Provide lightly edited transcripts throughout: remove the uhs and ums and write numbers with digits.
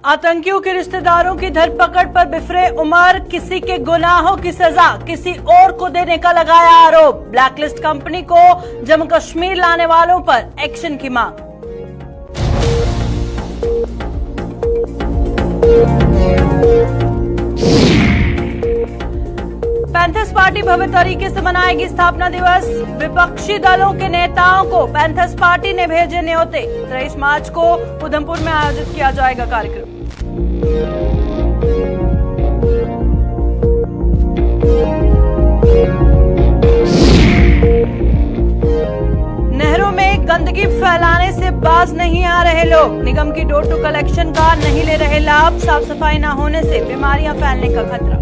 आतंकियों के रिश्तेदारों की धरपकड़ पर बिफरे उमर, किसी के गुनाहों की सजा किसी और को देने का लगाया आरोप। ब्लैकलिस्ट कंपनी को जम्मू कश्मीर लाने वालों पर एक्शन की मांग। पैंथर्स पार्टी भव्य तरीके से मनाएगी स्थापना दिवस। विपक्षी दलों के नेताओं को पैंथर्स पार्टी ने भेजे न्योते। 23 मार्च को उधमपुर में आयोजित किया जाएगा कार्यक्रम। नहरों में गंदगी फैलाने से बाज नहीं आ रहे लोग। निगम की डोर टू कलेक्शन का नहीं ले रहे लाभ। साफ सफाई न होने से बीमारियां फैलने का खतरा।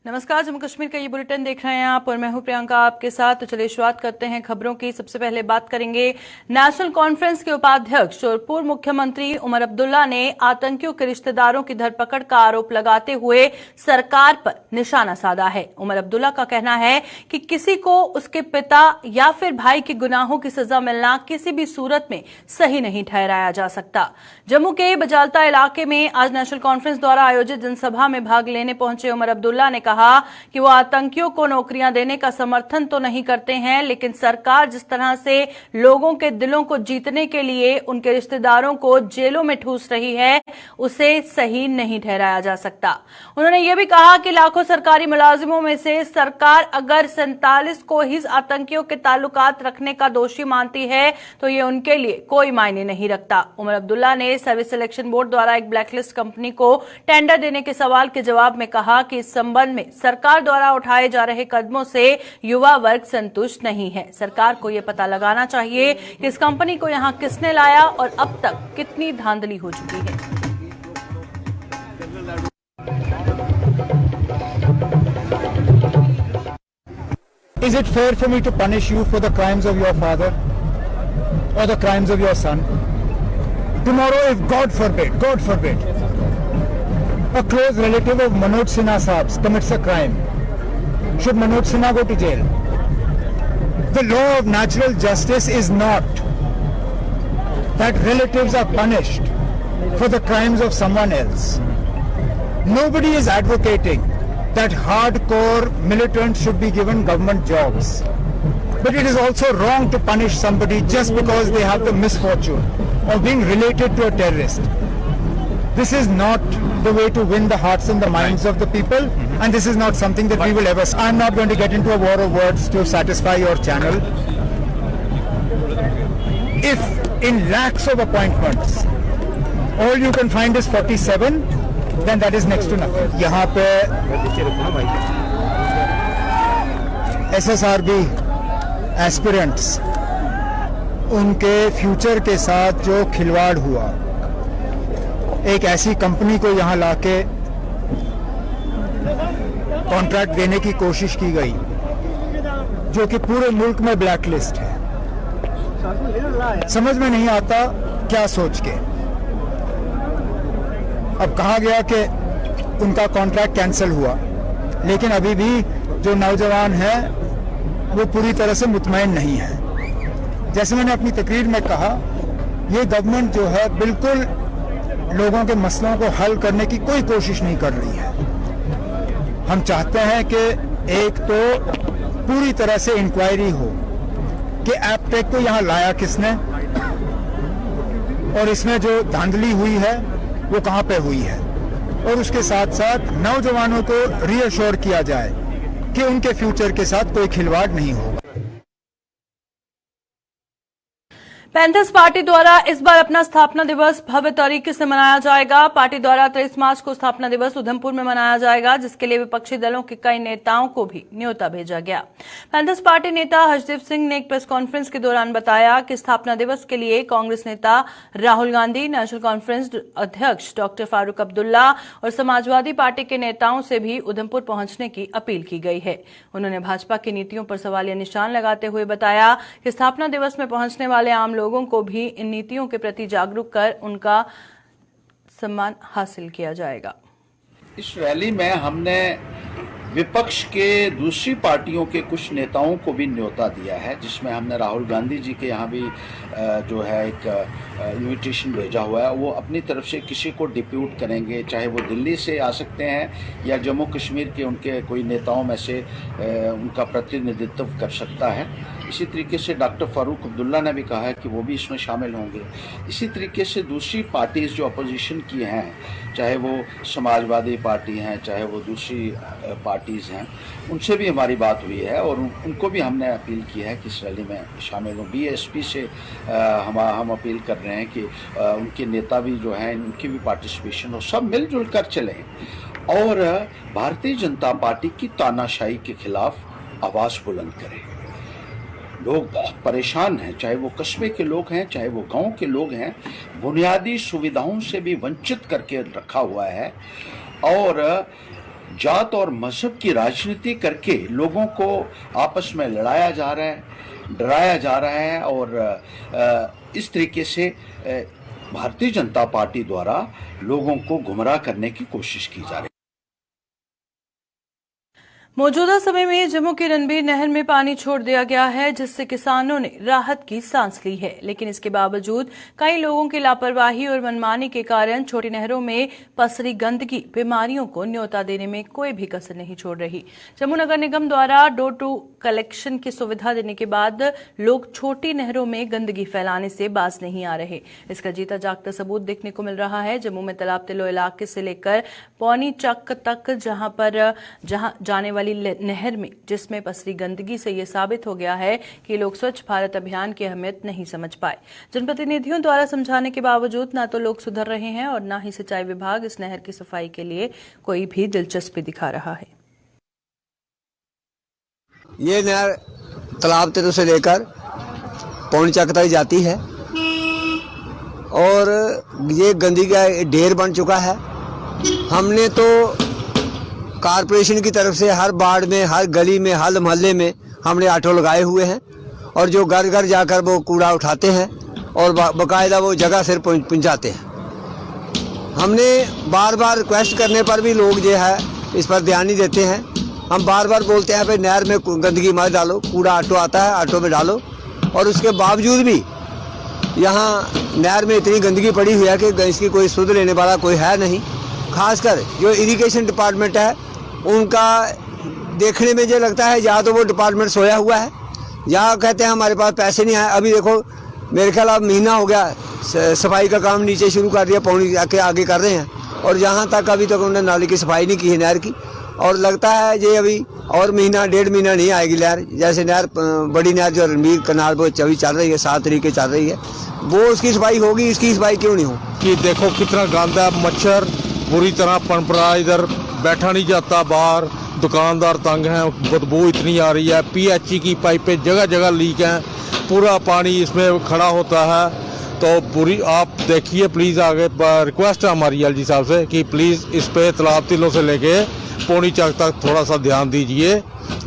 नमस्कार, जम्मू कश्मीर का ये बुलेटिन देख रहे हैं आप और मैं हूं प्रियंका आपके साथ। तो चलिए शुरुआत करते हैं खबरों की। सबसे पहले बात करेंगे नेशनल कॉन्फ्रेंस के उपाध्यक्ष और पूर्व मुख्यमंत्री उमर अब्दुल्ला ने आतंकियों के रिश्तेदारों की धरपकड़ का आरोप लगाते हुए सरकार पर निशाना साधा है। उमर अब्दुल्ला का कहना है कि किसी को उसके पिता या फिर भाई के गुनाहों की सजा मिलना किसी भी सूरत में सही नहीं ठहराया जा सकता। जम्मू के बजालता इलाके में आज नेशनल कॉन्फ्रेंस द्वारा आयोजित जनसभा में भाग लेने पहुंचे उमर अब्दुल्ला ने कहा कि वो आतंकियों को नौकरियां देने का समर्थन तो नहीं करते हैं, लेकिन सरकार जिस तरह से लोगों के दिलों को जीतने के लिए उनके रिश्तेदारों को जेलों में ठूस रही है, उसे सही नहीं ठहराया जा सकता। उन्होंने ये भी कहा कि लाखों सरकारी मुलाजिमों में से सरकार अगर 47 को ही आतंकियों के ताल्लुकात रखने का दोषी मानती है तो ये उनके लिए कोई मायने नहीं रखता। उमर अब्दुल्ला ने सर्विस सिलेक्शन बोर्ड द्वारा एक ब्लैकलिस्ट कंपनी को टेंडर देने के सवाल के जवाब में कहा कि इस संबंध में सरकार द्वारा उठाए जा रहे कदमों से युवा वर्ग संतुष्ट नहीं है। सरकार को यह पता लगाना चाहिए कि इस कंपनी को यहां किसने लाया और अब तक कितनी धांधली हो चुकी है। Is it fair for me to punish you for the crimes of your father or the crimes of your son? Tomorrow, if God forbid, a close relative of Manoj Sinha Saab commits a crime, should Manoj Sinha go to jail? The law of natural justice is not that relatives are punished for the crimes of someone else. Nobody is advocating that hardcore militants should be given government jobs. But it is also wrong to punish somebody just because they have the misfortune of being related to a terrorist. This is not the way to win the hearts and the minds of the people, and this is not something that we will ever. I'm not going to get into a war of words to satisfy your channel. If in lakhs of appointments, all you can find is 47, then that is next to nothing. यहाँ पे SSRB aspirants, उनके future के साथ जो खिलवाड़ हुआ, एक ऐसी कंपनी को यहाँ लाके कॉन्ट्रैक्ट देने की कोशिश की गई जो कि पूरे मुल्क में ब्लैकलिस्ट है। समझ में नहीं आता क्या सोच के। अब कहा गया कि उनका कॉन्ट्रैक्ट कैंसिल हुआ, लेकिन अभी भी जो नौजवान है वो पूरी तरह से मुतमईन नहीं है। जैसे मैंने अपनी तकरीर में कहा, ये गवर्नमेंट जो है बिल्कुल लोगों के मसलों को हल करने की कोई कोशिश नहीं कर रही है। हम चाहते हैं कि एक तो पूरी तरह से इंक्वायरी हो कि एपटेक को यहाँ लाया किसने और इसमें जो धांधली हुई है वो कहाँ पे हुई है, और उसके साथ साथ नौजवानों को रीअश्योर किया जाए कि उनके फ्यूचर के साथ कोई खिलवाड़ नहीं होगा। पैंथर्स पार्टी द्वारा इस बार अपना स्थापना दिवस भव्य तरीके से मनाया जाएगा। पार्टी द्वारा 23 मार्च को स्थापना दिवस उधमपुर में मनाया जाएगा, जिसके लिए विपक्षी दलों के कई नेताओं को भी न्योता भेजा गया। पैंथर्स पार्टी नेता हर्षदीप सिंह ने एक प्रेस कॉन्फ्रेंस के दौरान बताया कि स्थापना दिवस के लिए कांग्रेस नेता राहुल गांधी, नेशनल कॉन्फ्रेंस अध्यक्ष डॉक्टर फारूक अब्दुल्ला और समाजवादी पार्टी के नेताओं से भी उधमपुर पहुंचने की अपील की गई है। उन्होंने भाजपा की नीतियों पर सवालिया निशान लगाते हुए बताया कि स्थापना दिवस में पहुंचने वाले आम लोगों को भी इन नीतियों के प्रति जागरूक कर उनका सम्मान हासिल किया जाएगा। इस रैली में हमने विपक्ष के दूसरी पार्टियों के कुछ नेताओं को भी न्योता दिया है, जिसमें हमने राहुल गांधी जी के यहाँ भी जो है एक इन्विटेशन भेजा हुआ है। वो अपनी तरफ से किसी को डिप्यूट करेंगे, चाहे वो दिल्ली से आ सकते हैं या जम्मू कश्मीर के उनके कोई नेताओं में से उनका प्रतिनिधित्व कर सकता है। इसी तरीके से डॉक्टर फारूक अब्दुल्ला ने भी कहा है कि वो भी इसमें शामिल होंगे। इसी तरीके से दूसरी पार्टीज़ जो अपोजिशन की हैं, चाहे वो समाजवादी पार्टी हैं, चाहे वो दूसरी पार्टीज़ हैं, उनसे भी हमारी बात हुई है और उनको भी हमने अपील की है कि इस रैली में शामिल हों। बीएसपी से हम अपील कर रहे हैं कि उनके नेता भी जो हैं उनकी भी पार्टिसिपेशन हो, सब मिलजुल कर चलें और भारतीय जनता पार्टी की तानाशाही के खिलाफ आवाज़ बुलंद करें। लोग बहुत परेशान हैं, चाहे वो कस्बे के लोग हैं, चाहे वो गांव के लोग हैं, बुनियादी सुविधाओं से भी वंचित करके रखा हुआ है और जात और मजहब की राजनीति करके लोगों को आपस में लड़ाया जा रहा है, डराया जा रहा है और इस तरीके से भारतीय जनता पार्टी द्वारा लोगों को गुमराह करने की कोशिश की जा रही है। मौजूदा समय में जम्मू की रणबीर नहर में पानी छोड़ दिया गया है, जिससे किसानों ने राहत की सांस ली है, लेकिन इसके बावजूद कई लोगों की लापरवाही और मनमानी के कारण छोटी नहरों में पसरी गंदगी बीमारियों को न्योता देने में कोई भी कसर नहीं छोड़ रही। जम्मू नगर निगम द्वारा डोर टू कलेक्शन की सुविधा देने के बाद लोग छोटी नहरों में गंदगी फैलाने से बाज नहीं आ रहे। इसका जीता जागता सबूत देखने को मिल रहा है। जम्मू में तालाब तिल्लो इलाके से लेकर पौनी चक तक जहां जाने वाली नहर में जिसमें पसरी गंदगी से ये साबित हो गया है कि लोग स्वच्छ भारत अभियान की अहमियत नहीं समझ पाए। जनप्रतिनिधियों द्वारा समझाने के बावजूद न तो लोग सुधर रहे हैं और न ही सिंचाई विभाग इस नहर की सफाई के लिए कोई भी दिलचस्पी दिखा रहा है। ये नहर तालाब तिल्लो से लेकर पौनी चक तक जाती है और ये गंदगी का ढेर बन चुका है। हमने तो कारपोरेशन की तरफ से हर वार्ड में, हर गली में, हर मोहल्ले में हमने ऑटो लगाए हुए हैं और जो घर घर जाकर वो कूड़ा उठाते हैं और बाकायदा वो जगह सिर पहुंचाते हैं। हमने बार बार रिक्वेस्ट करने पर भी लोग जो है इस पर ध्यान नहीं देते हैं। हम बार बार बोलते हैं भाई नहर में गंदगी मत डालो, कूड़ा ऑटो आता है ऑटो में डालो, और उसके बावजूद भी यहाँ नहर में इतनी गंदगी पड़ी हुई है कि इसकी कोई सुध लेने वाला कोई है नहीं। खासकर जो इरिगेशन डिपार्टमेंट है उनका देखने में ये लगता है या तो वो डिपार्टमेंट सोया हुआ है या कहते हैं हमारे पास पैसे नहीं आए। अभी देखो मेरे ख्याल अब महीना हो गया सफाई का काम नीचे शुरू कर दिया, पौनी के आगे कर रहे हैं और यहाँ तक अभी तक उन्होंने नाली की सफाई नहीं की है नहर की, और लगता है ये अभी और महीना डेढ़ महीना नहीं आएगी नहर। जैसे नहर बड़ी नहर जो रणबीर कनाल वो चल रही है 7 तरीके चल रही है, वो उसकी सफाई होगी, इसकी सफाई क्यों नहीं हो। कि देखो कितना गंदा है, मच्छर बुरी तरह पनप रहा, इधर बैठा नहीं जाता, बाहर दुकानदार तंग हैं, बदबू इतनी आ रही है, पीएचई की पाइपें जगह जगह लीक हैं, पूरा पानी इसमें खड़ा होता है। तो पूरी आप देखिए प्लीज़, आगे रिक्वेस्ट है हमारी एलजी साहब से कि प्लीज़ इस पे तालाब तिल्लो से लेके पौनी चक तक थोड़ा सा ध्यान दीजिए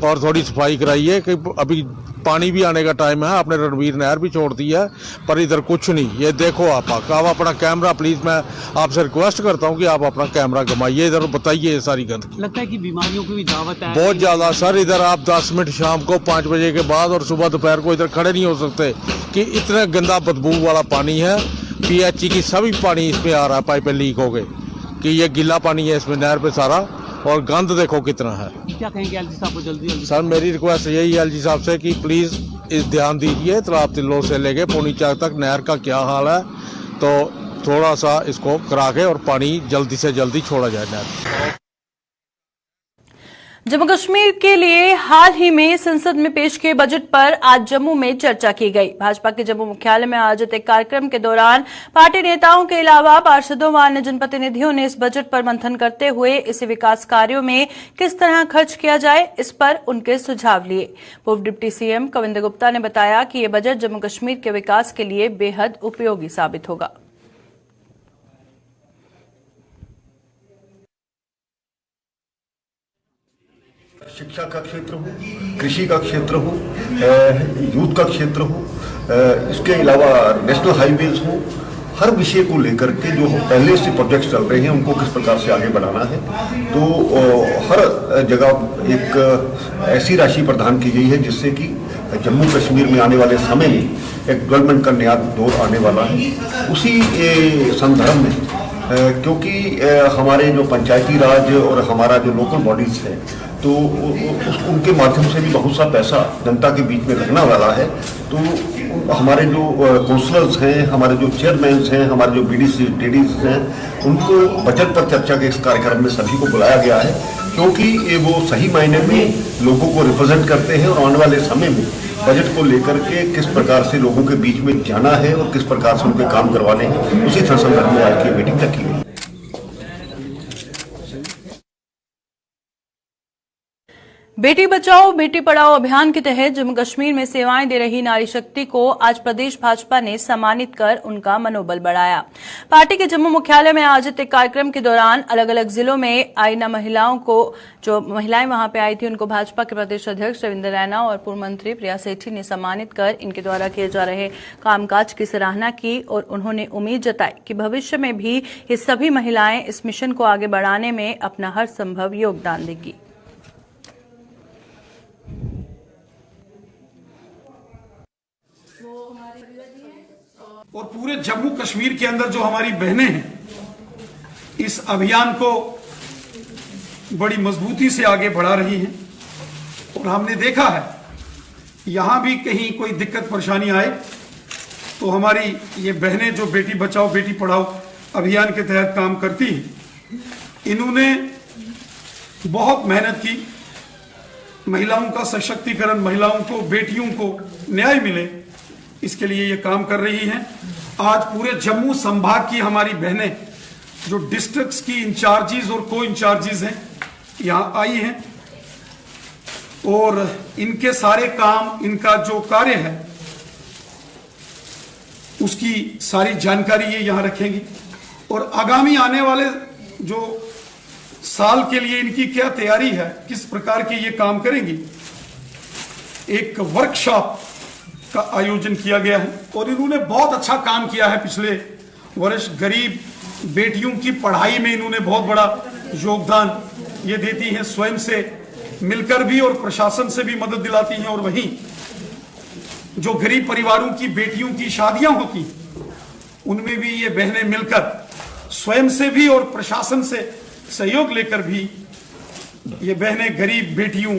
और थोड़ी सफाई कराइए कि अभी पानी भी आने का टाइम है। आपने रणबीर नहर भी छोड़ दी है पर इधर कुछ नहीं। ये देखो आप अपना कैमरा प्लीज, मैं आपसे रिक्वेस्ट करता हूँ कि आप अपना कैमरा घुमाइए इधर, बताइए ये सारी गंदगी। लगता है कि बीमारियों की भी दावत है बहुत ज्यादा सर। इधर आप 10 मिनट शाम को 5 बजे के बाद और सुबह दोपहर को इधर खड़े नहीं हो सकते कि इतना गंदा बदबू वाला पानी है। पीएचई की सभी पानी इसमें आ रहा है, पाइपें लीक हो गए कि ये गीला पानी है इसमें नहर पे सारा, और गंद देखो कितना है। क्या कहेंगे एलजी साहब को जल्दी सर मेरी रिक्वेस्ट यही है एलजी साहब से कि प्लीज़ इस ध्यान दीजिए तालाब तिल्लो से लेके पौनी चक तक नहर का क्या हाल है, तो थोड़ा सा इसको करा के और पानी जल्दी से जल्दी छोड़ा जाए नहर। जम्मू कश्मीर के लिए हाल ही में संसद में पेश किए बजट पर आज जम्मू में चर्चा की गई। भाजपा के जम्मू मुख्यालय में आयोजित एक कार्यक्रम के दौरान पार्टी नेताओं के अलावा पार्षदों व अन्य जनप्रतिनिधियों ने इस बजट पर मंथन करते हुए इसे विकास कार्यों में किस तरह खर्च किया जाए इस पर उनके सुझाव लिए। पूर्व डिप्टी सीएम कविंद्र गुप्ता ने बताया कि ये बजट जम्मू कश्मीर के विकास के लिए बेहद उपयोगी साबित होगा। शिक्षा का क्षेत्र हो, कृषि का क्षेत्र हो, यूथ का क्षेत्र हो, इसके अलावा नेशनल हाईवेज हो, हर विषय को लेकर के जो पहले से प्रोजेक्ट चल रहे हैं उनको किस प्रकार से आगे बढ़ाना है। तो हर जगह एक ऐसी राशि प्रदान की गई है जिससे कि जम्मू कश्मीर में आने वाले समय में एक डेवलपमेंट का नया दौर आने वाला है। उसी संदर्भ में क्योंकि हमारे जो पंचायती राज और हमारा जो लोकल बॉडीज है तो उनके माध्यम से भी बहुत सा पैसा जनता के बीच में लगने वाला है। तो हमारे जो काउंसलर्स हैं, हमारे जो चेयरमैन हैं, हमारे जो बीडीसी डीडीज हैं, उनको बजट पर चर्चा के इस कार्यक्रम में सभी को बुलाया गया है क्योंकि वो सही मायने में लोगों को रिप्रेजेंट करते हैं और आने वाले समय में बजट को लेकर के किस प्रकार से लोगों के बीच में जाना है और किस प्रकार से उनके काम करवाने हैं, उसी संदर्भ में आज की मीटिंग रखी गई। बेटी बचाओ बेटी पढ़ाओ अभियान के तहत जम्मू कश्मीर में सेवाएं दे रही नारी शक्ति को आज प्रदेश भाजपा ने सम्मानित कर उनका मनोबल बढ़ाया। पार्टी के जम्मू मुख्यालय में आयोजित एक कार्यक्रम के दौरान अलग अलग जिलों में आई महिलाओं को, जो महिलाएं वहां पे आई थी, उनको भाजपा के प्रदेश अध्यक्ष रविंद्र रैना और पूर्व मंत्री प्रिया सेठी ने सम्मानित कर इनके द्वारा किए जा रहे कामकाज की सराहना की और उन्होंने उम्मीद जताई कि भविष्य में भी ये सभी महिलाएं इस मिशन को आगे बढ़ाने में अपना हर संभव योगदान देगी। और पूरे जम्मू कश्मीर के अंदर जो हमारी बहनें हैं इस अभियान को बड़ी मजबूती से आगे बढ़ा रही हैं और हमने देखा है यहां भी कहीं कोई दिक्कत परेशानी आए तो हमारी ये बहनें जो बेटी बचाओ बेटी पढ़ाओ अभियान के तहत काम करती हैं, इन्होंने बहुत मेहनत की। महिलाओं का सशक्तिकरण, महिलाओं को, बेटियों को न्याय मिले, इसके लिए ये काम कर रही हैं। आज पूरे जम्मू संभाग की हमारी बहनें जो डिस्ट्रिक्ट्स की इंचार्जेस और को इंचार्जेस हैं यहाँ आई हैं और इनके सारे काम, इनका जो कार्य है उसकी सारी जानकारी ये यहाँ रखेंगी और आगामी आने वाले जो साल के लिए इनकी क्या तैयारी है, किस प्रकार के ये काम करेंगी। एक वर्कशॉप का आयोजन किया गया है और इन्होंने बहुत अच्छा काम किया है पिछले वर्ष। गरीब बेटियों की पढ़ाई में इन्होंने बहुत बड़ा योगदान ये देती हैं, स्वयं से मिलकर भी और प्रशासन से भी मदद दिलाती हैं। और वहीं जो गरीब परिवारों की बेटियों की शादियां होती उनमें भी ये बहनें मिलकर स्वयं से भी और प्रशासन से सहयोग लेकर भी ये बहनें गरीब बेटियों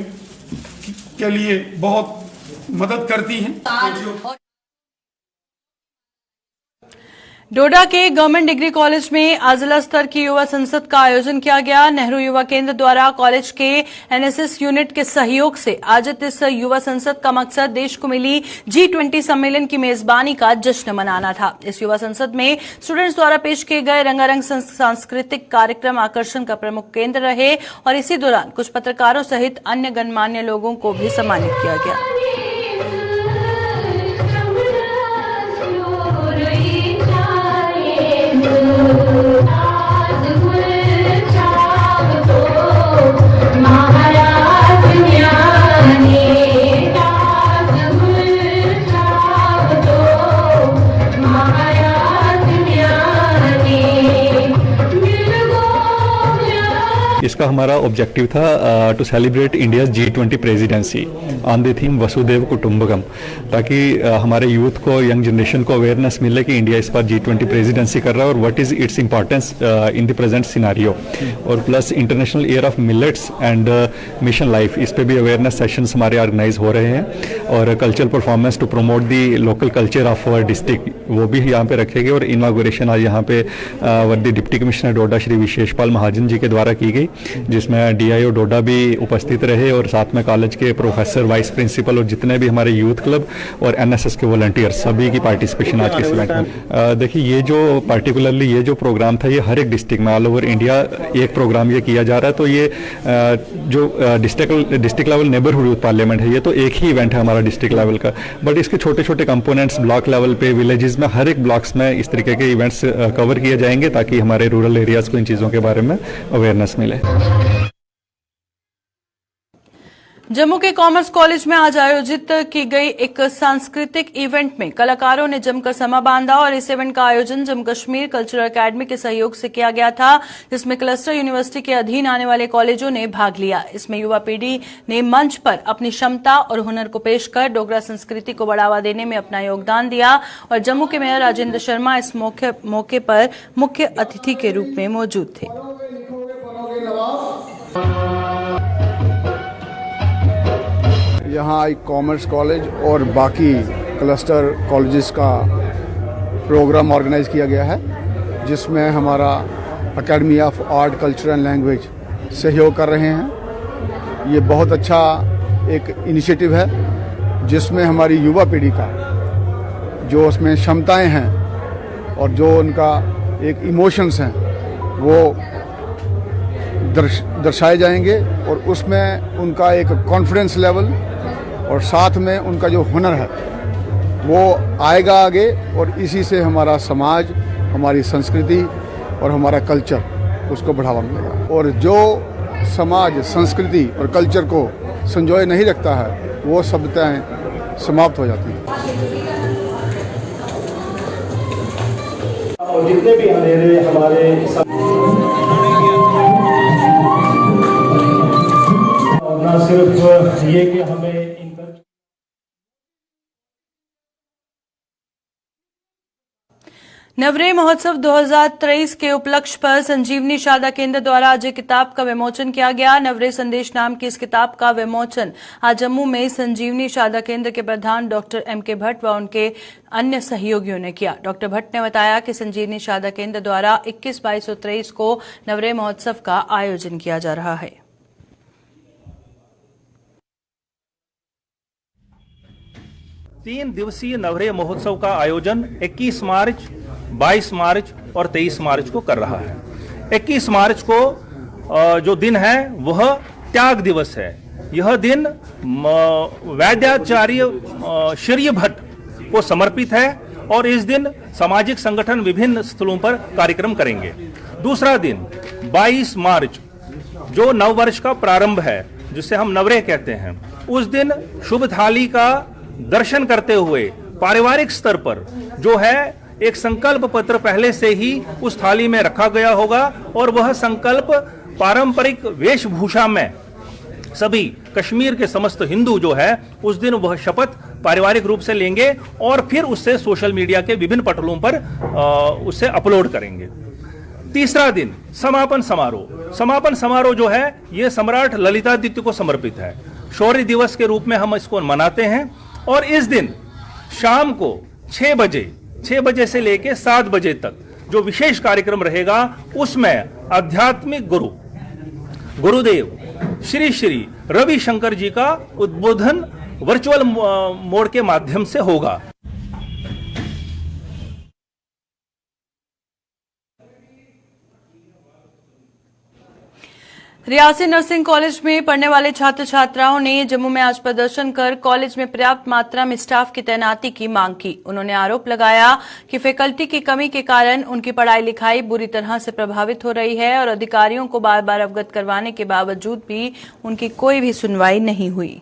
के लिए बहुत मदद करती हैं। डोडा के गवर्नमेंट डिग्री कॉलेज में आज जिला स्तर की युवा संसद का आयोजन किया गया। नेहरू युवा केंद्र द्वारा कॉलेज के एनएसएस यूनिट के सहयोग से आयोजित इस युवा संसद का मकसद देश को मिली G20 सम्मेलन की मेजबानी का जश्न मनाना था। इस युवा संसद में स्टूडेंट्स द्वारा पेश किए गए रंगारंग सांस्कृतिक कार्यक्रम आकर्षण का प्रमुख केंद्र रहे और इसी दौरान कुछ पत्रकारों सहित अन्य गणमान्य लोगों को भी सम्मानित किया गया। इसका हमारा ऑब्जेक्टिव था to celebrate India G20 presidency on the theme वसुदेव कुटुंबकम, ताकि हमारे यूथ को, यंग जनरेशन को अवेयरनेस मिले कि इंडिया इस बार G20 प्रेसिडेंसी कर रहा है और what is its importance in the present scenario. और plus international year of millets and mission life, इस पे भी अवेयरनेस सेशंस हमारे ऑर्गेनाइज हो रहे हैं और cultural performance to promote the local culture of our district वो भी यहाँ पे रखे गए। और इनागुरेशन आज यहाँ पे वर्दी डिप्टी कमिश्नर डोडा श्री विशेषपाल महाजन जी के द्वारा की गई, जिसमें DIO डोडा भी उपस्थित रहे और साथ में कॉलेज के प्रोफेसर, वाइस प्रिंसिपल और जितने भी हमारे यूथ क्लब और NSS के वॉलंटियर सभी की पार्टिसिपेशन आज के इस इवेंट में। देखिए, ये जो पार्टिकुलरली ये जो प्रोग्राम था, ये हर एक डिस्ट्रिक्ट में ऑल ओवर इंडिया एक प्रोग्राम ये किया जा रहा है। तो ये जो district level neighbourhood youth parliament है, ये तो एक ही इवेंट है हमारा डिस्ट्रिक्ट लेवल का, बट इसके छोटे छोटे कंपोनेंट्स ब्लॉक लेवल पे, विलेजेस में, हर एक ब्लॉक्स में इस तरीके के इवेंट्स कवर किए जाएंगे ताकि हमारे रूरल एरियाज को इन चीज़ों के बारे में अवेयरनेस मिले। जम्मू के कॉमर्स कॉलेज में आज आयोजित की गई एक सांस्कृतिक इवेंट में कलाकारों ने जमकर समा बांधा और इस इवेंट का आयोजन जम्मू कश्मीर कल्चरल एकेडमी के सहयोग से किया गया था, जिसमें क्लस्टर यूनिवर्सिटी के अधीन आने वाले कॉलेजों ने भाग लिया। इसमें युवा पीढ़ी ने मंच पर अपनी क्षमता और हुनर को पेश कर डोगरा संस्कृति को बढ़ावा देने में अपना योगदान दिया और जम्मू के मेयर राजेंद्र शर्मा इस मौके पर मुख्य अतिथि के रूप में मौजूद थे। यहाँ एक कॉमर्स कॉलेज और बाकी क्लस्टर कॉलेजेस का प्रोग्राम ऑर्गेनाइज किया गया है, जिसमें हमारा academy of art culture and language सहयोग कर रहे हैं। ये बहुत अच्छा एक इनिशिएटिव है, जिसमें हमारी युवा पीढ़ी का जो उसमें क्षमताएं हैं और जो उनका एक इमोशंस हैं वो दर्शाए जाएंगे और उसमें उनका एक कॉन्फिडेंस लेवल और साथ में उनका जो हुनर है वो आएगा आगे और इसी से हमारा समाज, हमारी संस्कृति और हमारा कल्चर उसको बढ़ावा मिलेगा। और जो समाज संस्कृति और कल्चर को संजोए नहीं रखता है वो सभ्यताएं समाप्त हो जाती हैं। और जितने भी अंधेरे हमारे ना सिर्फ ये कि हमें नवरे महोत्सव 2023 के उपलक्ष्य पर संजीवनी शादा केंद्र द्वारा आज एक किताब का विमोचन किया गया। नवरे संदेश नाम की इस किताब का विमोचन आज जम्मू में संजीवनी शादा केंद्र के प्रधान डॉक्टर एम.के. भट्ट व उनके अन्य सहयोगियों ने किया। डॉक्टर भट्ट ने बताया कि संजीवनी शादा केंद्र द्वारा 21, 22 और 23 को नवरे महोत्सव का आयोजन किया जा रहा है। तीन दिवसीय नवरे महोत्सव का आयोजन 21 मार्च, 22 मार्च और 23 मार्च को कर रहा है। 21 मार्च को जो दिन है वह त्याग दिवस है। यह दिन वैद्याचार्य श्री भट्ट को समर्पित है और इस दिन सामाजिक संगठन विभिन्न स्थलों पर कार्यक्रम करेंगे। दूसरा दिन 22 मार्च जो नववर्ष का प्रारंभ है, जिसे हम नवरे कहते हैं, उस दिन शुभ थाली का दर्शन करते हुए पारिवारिक स्तर पर जो है एक संकल्प पत्र पहले से ही उस थाली में रखा गया होगा और वह संकल्प पारंपरिक वेशभूषा में सभी कश्मीर के समस्त हिंदू जो है उस दिन वह शपथ पारिवारिक रूप से लेंगे और फिर उससे सोशल मीडिया के विभिन्न पटलों पर उसे अपलोड करेंगे। तीसरा दिन समापन समारोह। समापन समारोह जो है यह सम्राट ललितादित्य को समर्पित है। शौर्य दिवस के रूप में हम इसको मनाते हैं और इस दिन शाम को 6 बजे से लेकर 7 बजे तक जो विशेष कार्यक्रम रहेगा उसमें आध्यात्मिक गुरुदेव श्री श्री रविशंकर जी का उद्बोधन वर्चुअल मोड के माध्यम से होगा। रियासी नर्सिंग कॉलेज में पढ़ने वाले छात्र छात्राओं ने जम्मू में आज प्रदर्शन कर कॉलेज में पर्याप्त मात्रा में स्टाफ की तैनाती की मांग की। उन्होंने आरोप लगाया कि फैकल्टी की कमी के कारण उनकी पढ़ाई लिखाई बुरी तरह से प्रभावित हो रही है और अधिकारियों को बार बार अवगत करवाने के बावजूद भी उनकी कोई भी सुनवाई नहीं हुई।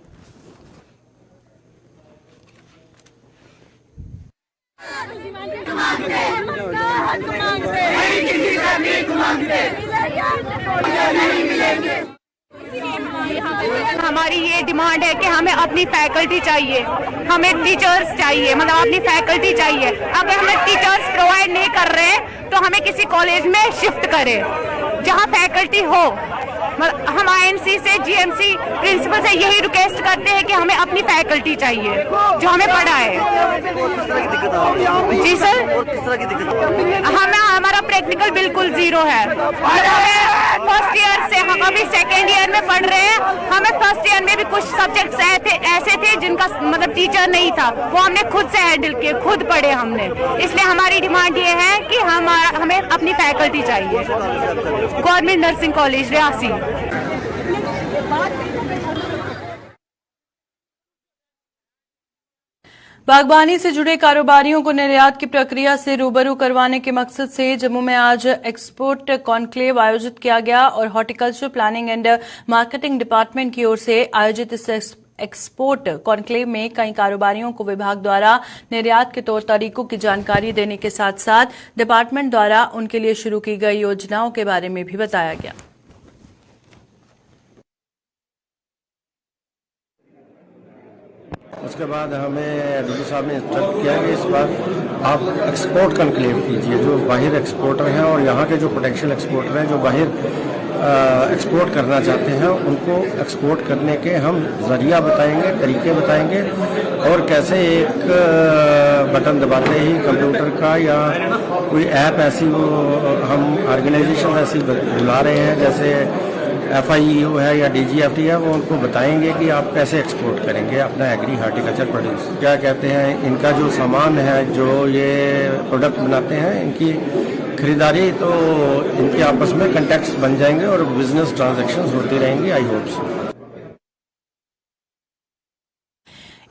हमारी ये डिमांड है कि हमें अपनी फैकल्टी चाहिए, हमें टीचर्स चाहिए, मतलब अपनी फैकल्टी चाहिए। अगर हमें टीचर्स प्रोवाइड नहीं कर रहे तो हमें किसी कॉलेज में शिफ्ट करें जहां फैकल्टी हो। हम INC से GMC प्रिंसिपल से यही रिक्वेस्ट करते हैं कि हमें अपनी फैकल्टी चाहिए जो हमें पढ़ाए। जी सर, हमें हमारा प्रैक्टिकल बिल्कुल 0 है। फर्स्ट ईयर से हम अभी सेकेंड ईयर में पढ़ रहे हैं। हमें फर्स्ट ईयर में भी कुछ सब्जेक्ट्स ऐसे थे जिनका मतलब टीचर नहीं था, वो हमने खुद से हैंडल किए, खुद पढ़े हमने। इसलिए हमारी डिमांड ये है कि हमें अपनी फैकल्टी चाहिए। Government nursing college Reasi. बागवानी से जुड़े कारोबारियों को निर्यात की प्रक्रिया से रूबरू करवाने के मकसद से जम्मू में आज एक्सपोर्ट कॉन्क्लेव आयोजित किया गया और horticulture planning and marketing department की ओर से आयोजित इस एक्सपोर्ट कॉन्क्लेव में कई कारोबारियों को विभाग द्वारा निर्यात के तौर तरीकों की जानकारी देने के साथ साथ डिपार्टमेंट द्वारा उनके लिए शुरू की गई योजनाओं के बारे में भी बताया गया। उसके बाद हमें डीजी साहब ने इंस्ट्रक्ट किया कि इस बार आप एक्सपोर्ट कॉन्क्लेव कीजिए, जो बाहर एक्सपोर्टर हैं और यहाँ के जो पोटेंशियल एक्सपोर्टर हैं जो बाहर एक्सपोर्ट करना चाहते हैं उनको एक्सपोर्ट करने के हम जरिया बताएंगे, तरीके बताएंगे और कैसे एक बटन दबाते ही कंप्यूटर का या कोई ऐप ऐसी वो हम ऑर्गेनाइजेशन ऐसी बुला रहे हैं जैसे FIEO है या DGFT है, वो उनको बताएंगे कि आप कैसे एक्सपोर्ट करेंगे अपना एग्री हार्टिकल्चर प्रोड्यूस। क्या कहते हैं, इनका जो सामान है जो ये प्रोडक्ट बनाते हैं इनकी खरीदारी तो इनके आपस में कॉन्टैक्ट्स बन जाएंगे और बिजनेस ट्रांजैक्शंस होती रहेंगी। I hope so.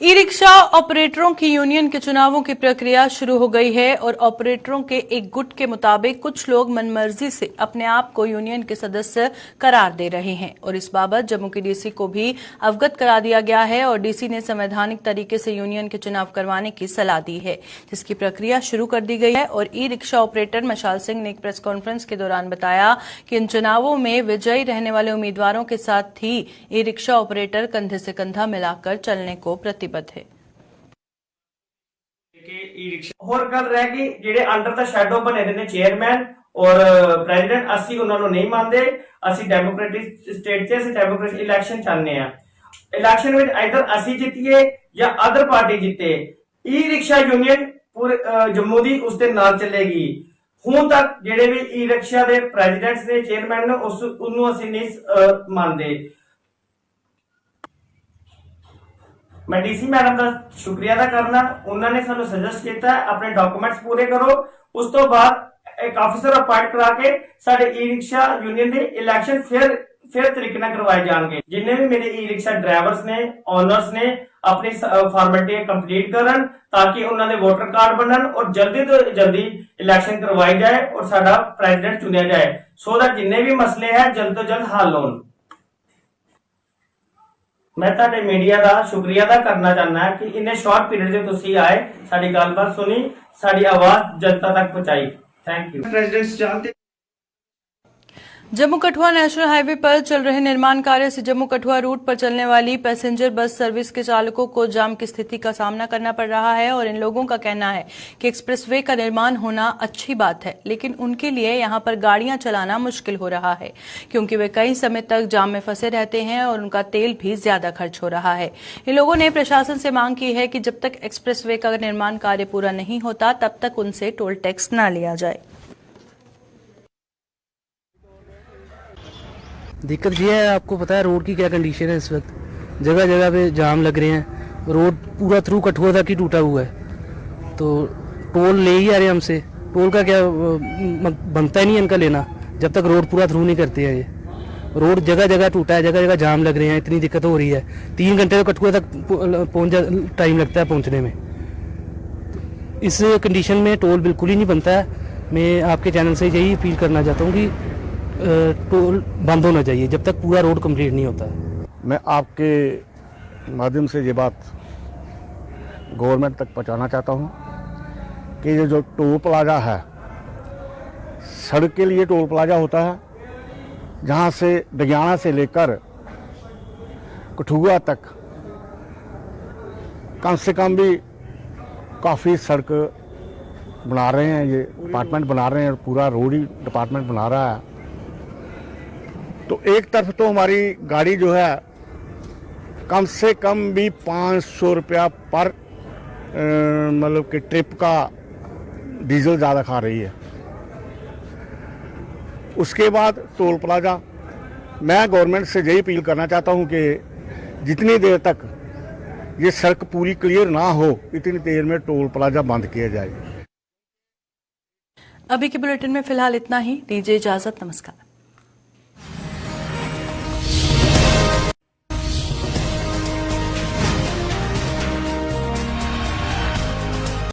E rickshaw ऑपरेटरों की यूनियन के चुनावों की प्रक्रिया शुरू हो गई है और ऑपरेटरों के एक गुट के मुताबिक कुछ लोग मनमर्जी से अपने आप को यूनियन के सदस्य करार दे रहे हैं और इस बाबत जम्मू के डीसी को भी अवगत करा दिया गया है और डीसी ने संवैधानिक तरीके से यूनियन के चुनाव करवाने की सलाह दी है, जिसकी प्रक्रिया शुरू कर दी गई है। और ई रिक्शा ऑपरेटर मशाल सिंह ने एक प्रेस कॉन्फ्रेंस के दौरान बताया कि इन चुनावों में विजयी रहने वाले उम्मीदवारों के साथ ही ई रिक्शा ऑपरेटर कंधे से कंधा मिलाकर चलने को प्रतिबद्ध है। ਹੋਰ ਗੱਲ ਰਹਿ ਗਈ ਜਿਹੜੇ ਅੰਡਰ ਦਾ ਸ਼ੈਡੋ ਬਣੇ ਨੇ ਚੇਅਰਮੈਨ ਔਰ ਪ੍ਰੈਜ਼ੀਡੈਂਟ, ਅਸੀਂ ਉਹਨਾਂ ਨੂੰ ਨਹੀਂ ਮੰਨਦੇ। ਅਸੀਂ ਡੈਮੋਕ੍ਰੈਟਿਕ ਸਟੇਟ 'ਚ ਅਸੀਂ ਡੈਮੋਕ੍ਰੇਟਿਕ ਇਲੈਕਸ਼ਨ ਚਾਹੁੰਦੇ ਆ। ਇਲੈਕਸ਼ਨ ਵਿੱਚ ਆਈਦਰ ਅਸੀਂ ਜਿੱਤੀਏ ਜਾਂ ਅਦਰ ਪਾਰਟੀ ਜਿੱਤੇ। ਈ ਰਿਕਸ਼ਾ ਯੂਨੀਅਨ ਪੂਰੇ ਜੰਮੂ ਦੀ ਉਸ ਦੇ ਨਾਲ ਚੱਲੇਗੀ। ਹੁਣ ਤੱਕ ਜਿਹੜੇ ਵੀ ਈ ਰਿਕਸ਼ਾ ਦੇ ਪ੍ਰੈਜ਼ੀਡੈਂਟਸ ਨੇ ਚੇਅਰਮੈਨ ਨੇ ਉਹਨੂੰ ਅਸੀਂ ਨਹੀਂ ਮੰਨਦੇ। मैं डीसी मैडम का शुक्रिया अदा करना, उन्होंने सानू सजेस्ट किया अपने डॉक्यूमेंट्स पूरे करो, उस तो बाद एक ऑफिसर अपॉइंट करा के साडे ई रिक्शा यूनियन दे इलेक्शन फेयर तरीके नाल करवाए जाएंगे। जिन्ने भी मेरे ई रिक्शा ड्राइवर्स ने, ओनर्स ने अपनी फॉर्मेलिटी कंप्लीट करन ताकि उन्होंने वोटर कार्ड बनन और जल्दी तो जल्दी इलेक्शन करवाई जाए और साडा प्रेसिडेंट चुनिया जाए, सो दैट जिन्ने भी मसले हैं जल्द तो जल्द हल होन। मैं तुहाडे मीडिया का शुक्रिया अदा करना चाहना है कि इन्ने शॉर्ट पीरियड से तुसी आए, साडी गलबात सुनी, साडी आवाज जनता तक पहुंचाई। Thank you. प्रेसिडेंट जानते जम्मू कठुआ नेशनल हाईवे पर चल रहे निर्माण कार्य से जम्मू कठुआ रूट पर चलने वाली पैसेंजर बस सर्विस के चालकों को जाम की स्थिति का सामना करना पड़ रहा है और इन लोगों का कहना है कि एक्सप्रेसवे का निर्माण होना अच्छी बात है, लेकिन उनके लिए यहां पर गाड़ियां चलाना मुश्किल हो रहा है क्योंकि वे कई समय तक जाम में फंसे रहते हैं और उनका तेल भी ज्यादा खर्च हो रहा है। इन लोगों ने प्रशासन से मांग की है कि जब तक एक्सप्रेसवे का निर्माण कार्य पूरा नहीं होता तब तक उनसे टोल टैक्स न लिया जाए। दिक्कत ये है, आपको पता है रोड की क्या कंडीशन है इस वक्त, जगह जगह पे जाम लग रहे हैं, रोड पूरा थ्रू कठुआ तक ही टूटा हुआ है, तो टोल ले ही आ रहे हैं हमसे। टोल का क्या बनता ही नहीं इनका लेना जब तक रोड पूरा थ्रू नहीं करते हैं। ये रोड जगह जगह टूटा है, जगह जगह जाम लग रहे हैं, इतनी दिक्कत हो रही है। 3 घंटे तो कठुआ तक टाइम लगता है पहुँचने में। इस कंडीशन में टोल बिल्कुल ही नहीं बनता है। मैं आपके चैनल से यही अपील करना चाहता हूँ कि टोल बंद होना चाहिए जब तक पूरा रोड कंप्लीट नहीं होता। मैं आपके माध्यम से ये बात गवर्नमेंट तक पहुंचाना चाहता हूं कि ये जो टोल प्लाजा है, सड़क के लिए टोल प्लाजा होता है, जहां से डगियाना से लेकर कठुआ तक कम से कम भी काफ़ी सड़क बना रहे हैं, ये डिपार्टमेंट बना रहे हैं, पूरा रोड ही डिपार्टमेंट बना रहा है। तो एक तरफ तो हमारी गाड़ी जो है कम से कम भी 500 रुपया पर मतलब कि ट्रिप का डीजल ज़्यादा खा रही है। उसके बाद टोल प्लाजा, मैं गवर्नमेंट से यही अपील करना चाहता हूं कि जितनी देर तक ये सड़क पूरी क्लियर ना हो इतनी देर में टोल प्लाजा बंद किया जाए। अभी के बुलेटिन में फिलहाल इतना ही। दीजिए इजाजत। नमस्कार।